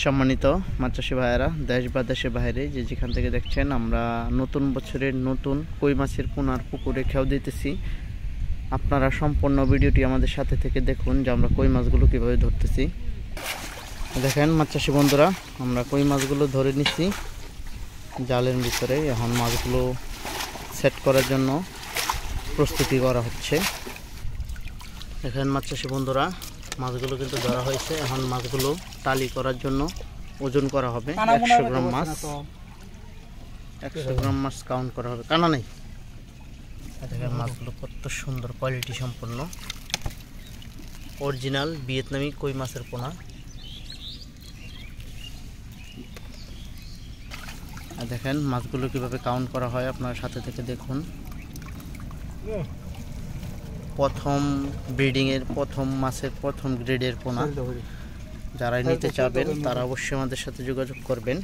সম্মানিত মাছ চাষি ভাইয়েরা, দেশ বা দেশের বাইরে যে যেখান থেকে দেখছেন, আমরা নতুন বছরের নতুন কই মাছের পোনার পুকুরে খেয়াও দিতেছি। আপনারা সম্পূর্ণ ভিডিওটি আমাদের সাথে থেকে দেখুন যে আমরা কই মাছগুলো কীভাবে ধরতেছি। দেখেন মাছ চাষি বন্ধুরা, আমরা কই মাছগুলো ধরে নিচ্ছি জালের ভিতরে। এখন মাছগুলো সেট করার জন্য প্রস্তুতি করা হচ্ছে। দেখেন মাছ চাষি বন্ধুরা, মাছগুলো কিন্তু ধরা হয়েছে। এখন মাছগুলো টালি করার জন্য ওজন করা হবে। 100 গ্রাম মাছ, 100 গ্রাম মাছ কাউন্ট করা হবে। কানা নেই। দেখেন মাছগুলো কত সুন্দর কোয়ালিটি সম্পন্ন অরিজিনাল ভিয়েতনামি কই মাছের পোনা। দেখেন মাছগুলো কিভাবে কাউন্ট করা হয়, আপনার সাথে থেকে দেখুন। প্রথম ব্রিডিংয়ের প্রথম মাছের প্রথম গ্রেডের পোনা। যারা নিতে চাবেন তারা অবশ্যই আমাদের সাথে যোগাযোগ করবেন।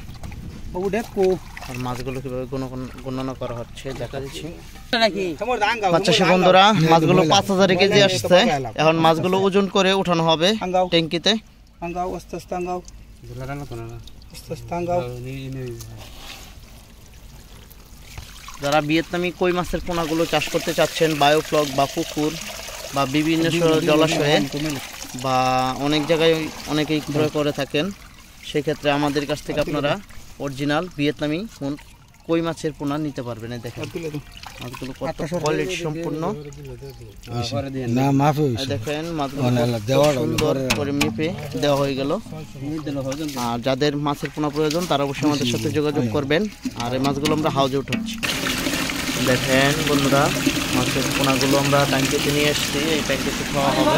আর মাছগুলো কিভাবে গণনা করা হচ্ছে দেখাচ্ছি। আচ্ছা সে বন্ধুরা, মাছগুলো 5000 কেজি আসছে। এখন মাছগুলো ওজন করে উঠানো হবে ট্যাঙ্কিতে। যারা ভিয়েতনামি কই মাছের পোনাগুলো চাষ করতে চাচ্ছেন, বায়োফ্লক বা পুকুর বা বিভিন্ন জলাশয়ে বা অনেক জায়গায় অনেকেই ক্রয় করে থাকেন, সেক্ষেত্রে আমাদের কাছ থেকে আপনারা অরিজিনাল ভিয়েতনামি কই মাছের পোনা নিতে পারবেন। দেখেন মাছগুলো কত কোয়ালিটি সম্পূর্ণ। দেখেন মাছগুলো সুন্দর করে মেপে দেওয়া হয়ে গেল। আর যাদের মাছের পোনা প্রয়োজন তারা অবশ্যই আমাদের সাথে যোগাযোগ করবেন। আর এই মাছগুলো আমরা হাউজে উঠাচ্ছি। দেখেন বন্ধুরা, মাছের পোনাগুলো আমরা ট্যাঙ্কিতে নিয়ে এসেছি। এই ট্যাঙ্কিতে খাওয়া হবে।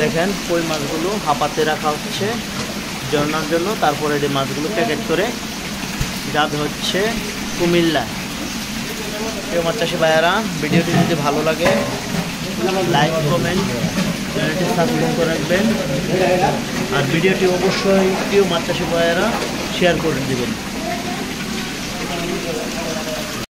দেখেন কই মাছগুলো হাঁপাতে রাখা হচ্ছে জন্নার জন্য। তারপরে এই মাছগুলো প্যাকেট করে যাবে হচ্ছে কুমিল্লা। প্রিয় মাছ চাষি ভাইয়েরা, ভিডিওটি যদি ভালো লাগে লাইক কমেন্ট চ্যানেলটি সাবস্ক্রাইব করে রাখবেন। আর ভিডিওটি অবশ্যই প্রিয় মাছ চাষি ভাইয়েরা শেয়ার করে দেবেন।